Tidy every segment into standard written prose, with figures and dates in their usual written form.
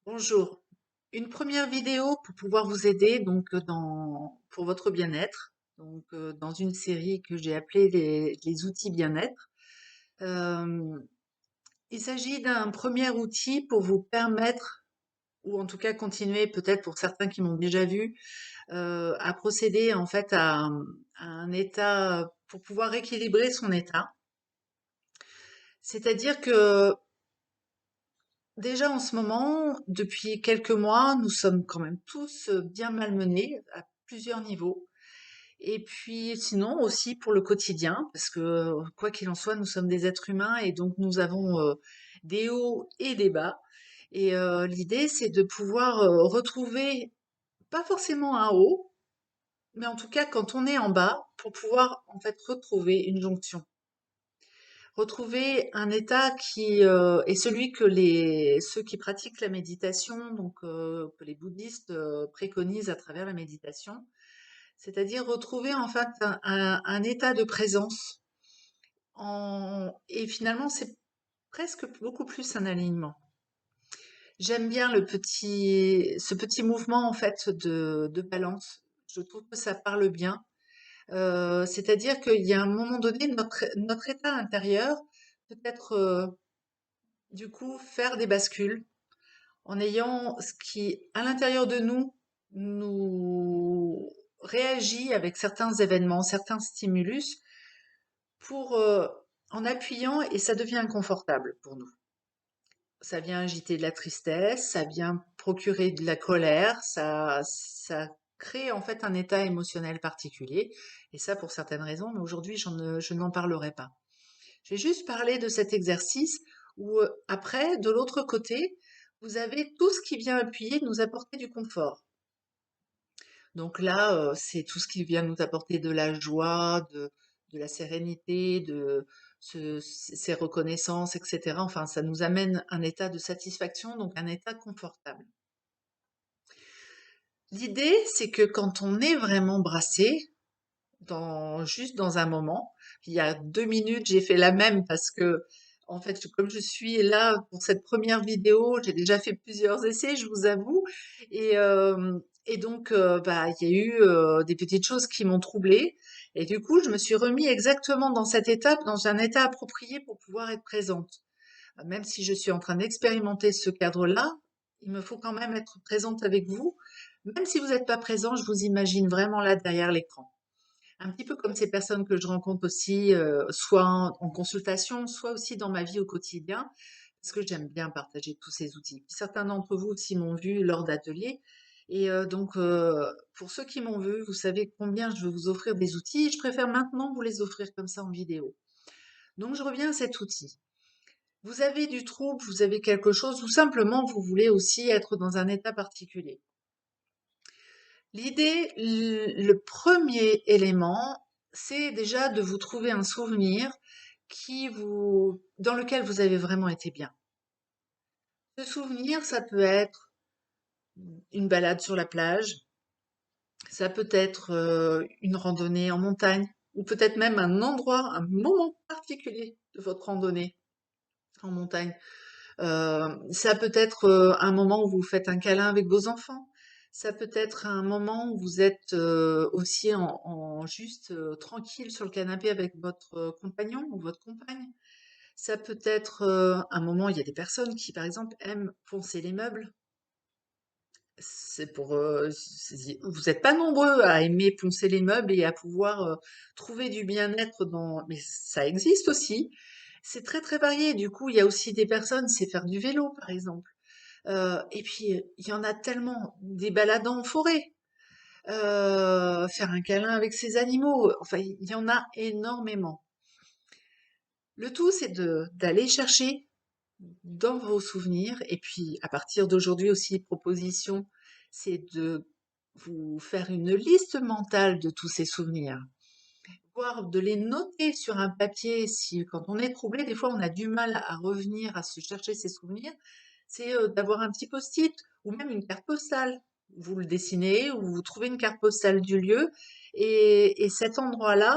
Bonjour. Une première vidéo pour pouvoir vous aider pour votre bien-être, dans une série que j'ai appelée les outils bien-être. Euh, il s'agit d'un premier outil pour vous permettre, ou en tout cas continuer peut-être pour certains qui m'ont déjà vu, à procéder en fait à un état pour pouvoir équilibrer son état. C'est-à-dire que déjà en ce moment, depuis quelques mois, nous sommes quand même tous bien malmenés à plusieurs niveaux. Et puis sinon aussi pour le quotidien, parce que quoi qu'il en soit, nous sommes des êtres humains et donc nous avons des hauts et des bas. Et l'idée, c'est de pouvoir retrouver, pas forcément un haut, mais en tout cas quand on est en bas, pour pouvoir en fait retrouver une jonction. Retrouver un état qui est celui que ceux qui pratiquent la méditation, que les bouddhistes préconisent à travers la méditation, c'est-à-dire retrouver en fait un état de présence. Et finalement, c'est presque beaucoup plus un alignement. J'aime bien ce petit mouvement en fait de balance. Je trouve que ça parle bien. C'est-à-dire qu'il y a un moment donné, notre état intérieur peut être du coup faire des bascules en ayant ce qui, à l'intérieur de nous, nous réagit avec certains événements, certains stimulus, pour en appuyant et ça devient inconfortable pour nous. Ça vient agiter de la tristesse, ça vient procurer de la colère, ça crée en fait un état émotionnel particulier. Et ça pour certaines raisons, mais aujourd'hui je n'en parlerai pas. Je vais juste parler de cet exercice où après, de l'autre côté, vous avez tout ce qui vient appuyer, nous apporter du confort. Donc là, c'est tout ce qui vient nous apporter de la joie, de la sérénité, ces reconnaissances, etc. Enfin, ça nous amène un état de satisfaction, donc un état confortable. L'idée, c'est que quand on est vraiment brassé, juste dans un moment, il y a 2 minutes, j'ai fait la même parce que, en fait, comme je suis là pour cette première vidéo, j'ai déjà fait plusieurs essais, je vous avoue, et donc, bah, il y a eu des petites choses qui m'ont troublée, et du coup, je me suis remis exactement dans cette étape, dans un état approprié pour pouvoir être présente. Même si je suis en train d'expérimenter ce cadre-là, il me faut quand même être présente avec vous. Même si vous n'êtes pas présent, je vous imagine vraiment là derrière l'écran. Un petit peu comme ces personnes que je rencontre aussi, soit en consultation, soit aussi dans ma vie au quotidien, parce que j'aime bien partager tous ces outils. Puis certains d'entre vous aussi m'ont vu lors d'ateliers. Et pour ceux qui m'ont vu, vous savez combien je veux vous offrir des outils. Je préfère maintenant vous les offrir comme ça en vidéo. Donc je reviens à cet outil. Vous avez du trouble, vous avez quelque chose, ou simplement vous voulez aussi être dans un état particulier. L'idée, le premier élément, c'est déjà de vous trouver un souvenir dans lequel vous avez vraiment été bien. Ce souvenir, ça peut être une balade sur la plage, ça peut être une randonnée en montagne, ou peut-être même un endroit, un moment particulier de votre randonnée en montagne. Ça peut être un moment où vous faites un câlin avec vos enfants. Ça peut être un moment où vous êtes aussi juste tranquille sur le canapé avec votre compagnon ou votre compagne. Ça peut être un moment, il y a des personnes qui, par exemple, aiment poncer les meubles. Vous n'êtes pas nombreux à aimer poncer les meubles et à pouvoir trouver du bien-être mais ça existe aussi. C'est très très varié. Du coup, il y a aussi des personnes, c'est faire du vélo, par exemple. Et puis, il y en a tellement, des balades en forêt, faire un câlin avec ses animaux. Enfin, il y en a énormément. Le tout, c'est d'aller chercher dans vos souvenirs. Et puis, à partir d'aujourd'hui aussi, proposition, c'est de vous faire une liste mentale de tous ces souvenirs, voire de les noter sur un papier. Si, quand on est troublé, des fois, on a du mal à revenir, à se chercher ses souvenirs. C'est d'avoir un petit post-it ou même une carte postale. Vous le dessinez ou vous trouvez une carte postale du lieu. Et cet endroit-là,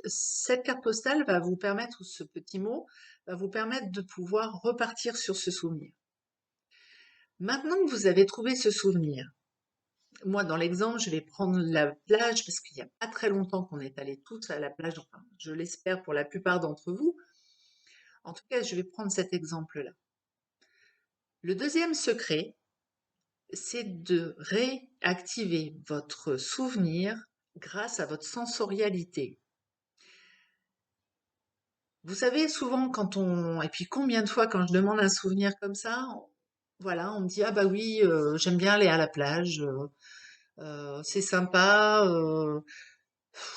cette carte postale va vous permettre, ou ce petit mot, va vous permettre de pouvoir repartir sur ce souvenir. Maintenant que vous avez trouvé ce souvenir, moi, dans l'exemple, je vais prendre la plage parce qu'il n'y a pas très longtemps qu'on est allés tous à la plage, enfin, je l'espère pour la plupart d'entre vous. En tout cas, je vais prendre cet exemple-là. Le deuxième secret, c'est de réactiver votre souvenir grâce à votre sensorialité. Vous savez, souvent, et puis combien de fois quand je demande un souvenir comme ça, voilà, on me dit, ah bah oui, j'aime bien aller à la plage, c'est sympa,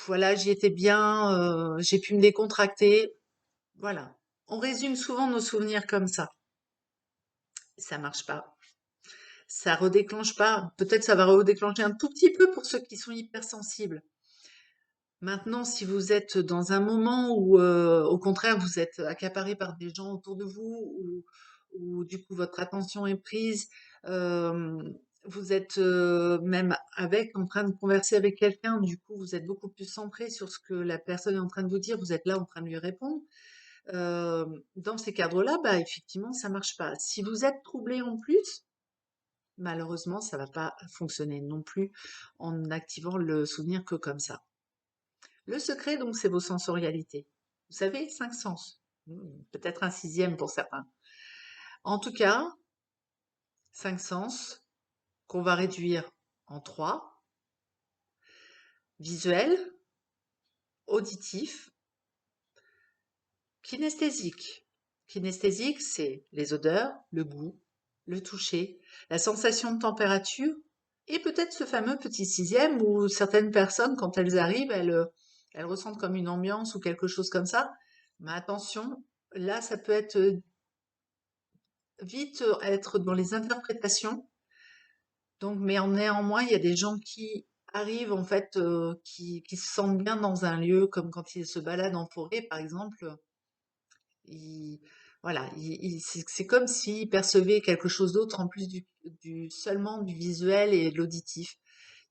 voilà, j'y étais bien, j'ai pu me décontracter. Voilà. On résume souvent nos souvenirs comme ça. Ça marche pas. Ça redéclenche pas. Peut-être ça va redéclencher un tout petit peu pour ceux qui sont hypersensibles. Maintenant, si vous êtes dans un moment où, au contraire, vous êtes accaparé par des gens autour de vous, ou du coup votre attention est prise, euh, vous êtes même en train de converser avec quelqu'un, du coup vous êtes beaucoup plus centré sur ce que la personne est en train de vous dire, vous êtes là en train de lui répondre. Euh, dans ces cadres-là, bah effectivement, ça marche pas. Si vous êtes troublé en plus, malheureusement, ça va pas fonctionner non plus en activant le souvenir que comme ça. Le secret, donc, c'est vos sensorialités. Vous savez, 5 sens. Peut-être un sixième pour certains. En tout cas, 5 sens qu'on va réduire en 3. Visuel, auditif, kinesthésique. Kinesthésique, c'est les odeurs, le goût, le toucher, la sensation de température, et peut-être ce fameux petit sixième où certaines personnes, quand elles arrivent, elles ressentent comme une ambiance ou quelque chose comme ça. Mais attention, là, ça peut être vite être dans les interprétations. Donc, mais en néanmoins, il y a des gens qui arrivent en fait, qui se sentent bien dans un lieu, comme quand ils se baladent en forêt, par exemple. Ils, voilà, c'est comme s'ils percevaient quelque chose d'autre en plus seulement du visuel et de l'auditif.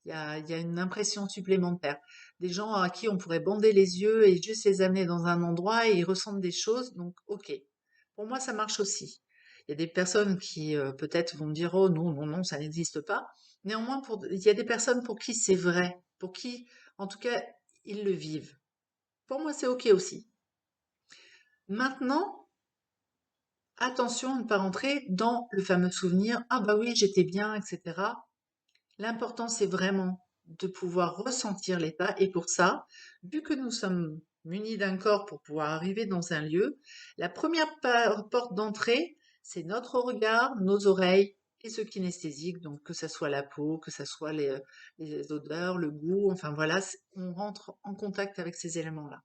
Il y a une impression supplémentaire. Des gens à qui on pourrait bander les yeux et juste les amener dans un endroit et ils ressentent des choses, donc ok. Pour moi, ça marche aussi. Il y a des personnes qui peut-être vont me dire oh non, non, non, ça n'existe pas. Néanmoins, il y a des personnes pour qui c'est vrai, pour qui, en tout cas, ils le vivent. Pour moi, c'est ok aussi. Maintenant, attention à ne pas rentrer dans le fameux souvenir, ah bah oui, j'étais bien, etc. L'important, c'est vraiment de pouvoir ressentir l'état. Et pour ça, vu que nous sommes munis d'un corps pour pouvoir arriver dans un lieu, la première porte d'entrée, c'est notre regard, nos oreilles et ce kinesthésique, donc que ça soit la peau, que ça soit les odeurs, le goût, enfin voilà, on rentre en contact avec ces éléments-là.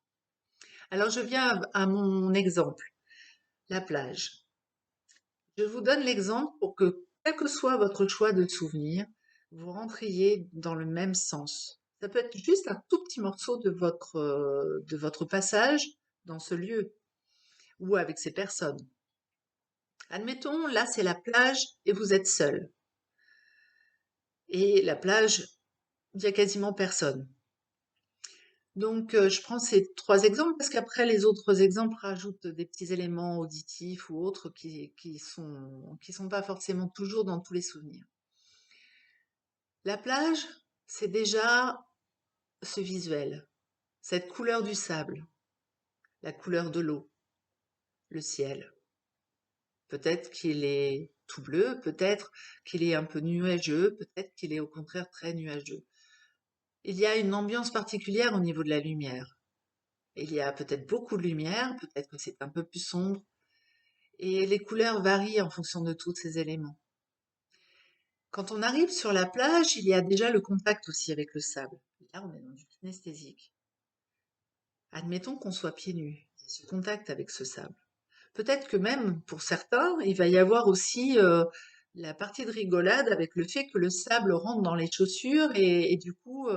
Alors je viens à mon exemple, la plage. Je vous donne l'exemple pour que, quel que soit votre choix de souvenir, vous rentriez dans le même sens. Ça peut être juste un tout petit morceau de votre passage dans ce lieu ou avec ces personnes. Admettons, là c'est la plage et vous êtes seul. Et la plage, il n'y a quasiment personne. Donc, je prends ces 3 exemples parce qu'après les autres exemples rajoutent des petits éléments auditifs ou autres qui sont pas forcément toujours dans tous les souvenirs. La plage, c'est déjà ce visuel, cette couleur du sable, la couleur de l'eau, le ciel. Peut-être qu'il est tout bleu, peut-être qu'il est un peu nuageux, peut-être qu'il est au contraire très nuageux. Il y a une ambiance particulière au niveau de la lumière. Il y a peut-être beaucoup de lumière, peut-être que c'est un peu plus sombre, et les couleurs varient en fonction de tous ces éléments. Quand on arrive sur la plage, il y a déjà le contact aussi avec le sable. Là, on est dans du kinesthésique. Admettons qu'on soit pieds nus, il y a ce contact avec ce sable. Peut-être que même pour certains, il va y avoir aussi la partie de rigolade avec le fait que le sable rentre dans les chaussures et du coup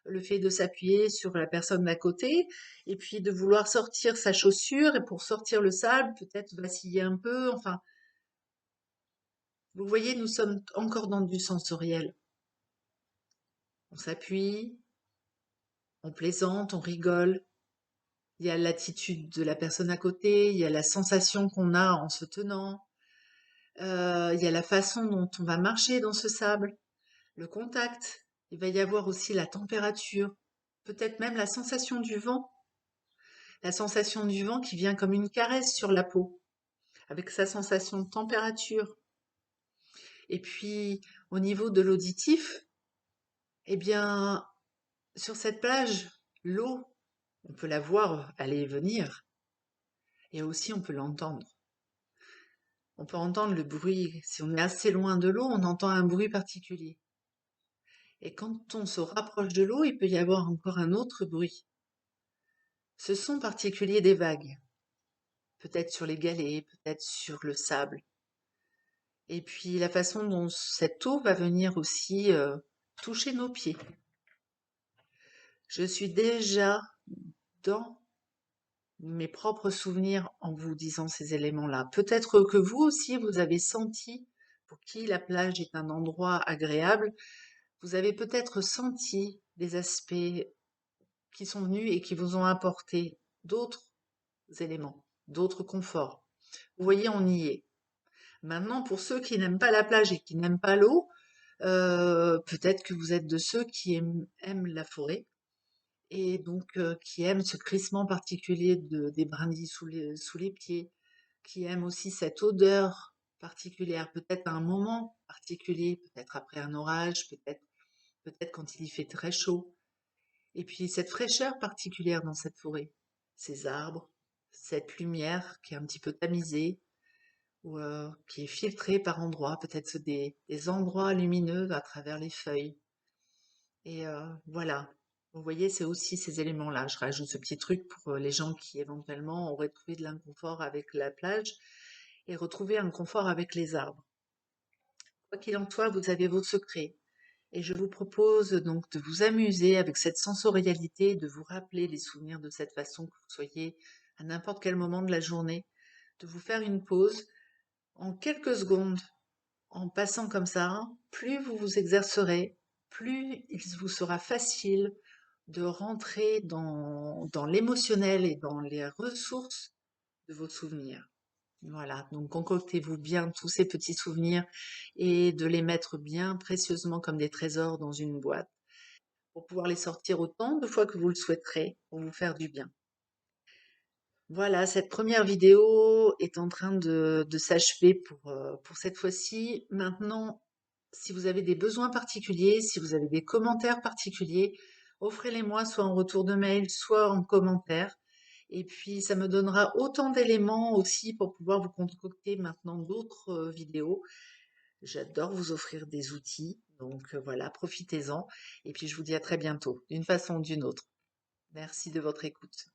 le fait de s'appuyer sur la personne d'à côté et puis de vouloir sortir sa chaussure et pour sortir le sable, peut-être vaciller un peu. Enfin, vous voyez, nous sommes encore dans du sensoriel. On s'appuie, on plaisante, on rigole. Il y a l'attitude de la personne à côté, il y a la sensation qu'on a en se tenant. Il y a la façon dont on va marcher dans ce sable, le contact. Il va y avoir aussi la température, peut-être même la sensation du vent. La sensation du vent qui vient comme une caresse sur la peau, avec sa sensation de température. Et puis, au niveau de l'auditif, eh bien, sur cette plage, l'eau, on peut la voir aller et venir, et aussi on peut l'entendre. On peut entendre le bruit. Si on est assez loin de l'eau, on entend un bruit particulier. Et quand on se rapproche de l'eau, il peut y avoir encore un autre bruit. Ce son particulier des vagues, peut-être sur les galets, peut-être sur le sable. Et puis la façon dont cette eau va venir aussi toucher nos pieds. Je suis déjà dans mes propres souvenirs en vous disant ces éléments-là. Peut-être que vous aussi, vous avez senti, pour qui la plage est un endroit agréable, vous avez peut-être senti des aspects qui sont venus et qui vous ont apporté d'autres éléments, d'autres conforts. Vous voyez, on y est. Maintenant, pour ceux qui n'aiment pas la plage et qui n'aiment pas l'eau, peut-être que vous êtes de ceux qui aiment la forêt et donc qui aiment ce crissement particulier des brindilles sous les pieds, qui aiment aussi cette odeur particulière, peut-être à un moment particulier, peut-être après un orage, peut-être quand il y fait très chaud. Et puis cette fraîcheur particulière dans cette forêt, ces arbres, cette lumière qui est un petit peu tamisée ou qui est filtrée par endroits, peut-être des endroits lumineux à travers les feuilles. Et voilà, vous voyez, c'est aussi ces éléments-là. Je rajoute ce petit truc pour les gens qui éventuellement auraient trouvé de l'inconfort avec la plage et retrouver un confort avec les arbres. Quoi qu'il en soit, vous avez vos secrets. Et je vous propose donc de vous amuser avec cette sensorialité, de vous rappeler les souvenirs de cette façon, que vous soyez à n'importe quel moment de la journée, de vous faire une pause en quelques secondes, en passant comme ça. Plus vous vous exercerez, plus il vous sera facile de rentrer dans l'émotionnel et dans les ressources de vos souvenirs. Voilà, donc concoctez-vous bien tous ces petits souvenirs et de les mettre bien précieusement comme des trésors dans une boîte pour pouvoir les sortir autant de fois que vous le souhaiterez pour vous faire du bien. Voilà, cette première vidéo est en train de s'achever pour cette fois-ci. Maintenant, si vous avez des besoins particuliers, si vous avez des commentaires particuliers, offrez-les-moi soit en retour de mail, soit en commentaire. Et puis, ça me donnera autant d'éléments aussi pour pouvoir vous concocter maintenant d'autres vidéos. J'adore vous offrir des outils, donc voilà, profitez-en. Et puis, je vous dis à très bientôt, d'une façon ou d'une autre. Merci de votre écoute.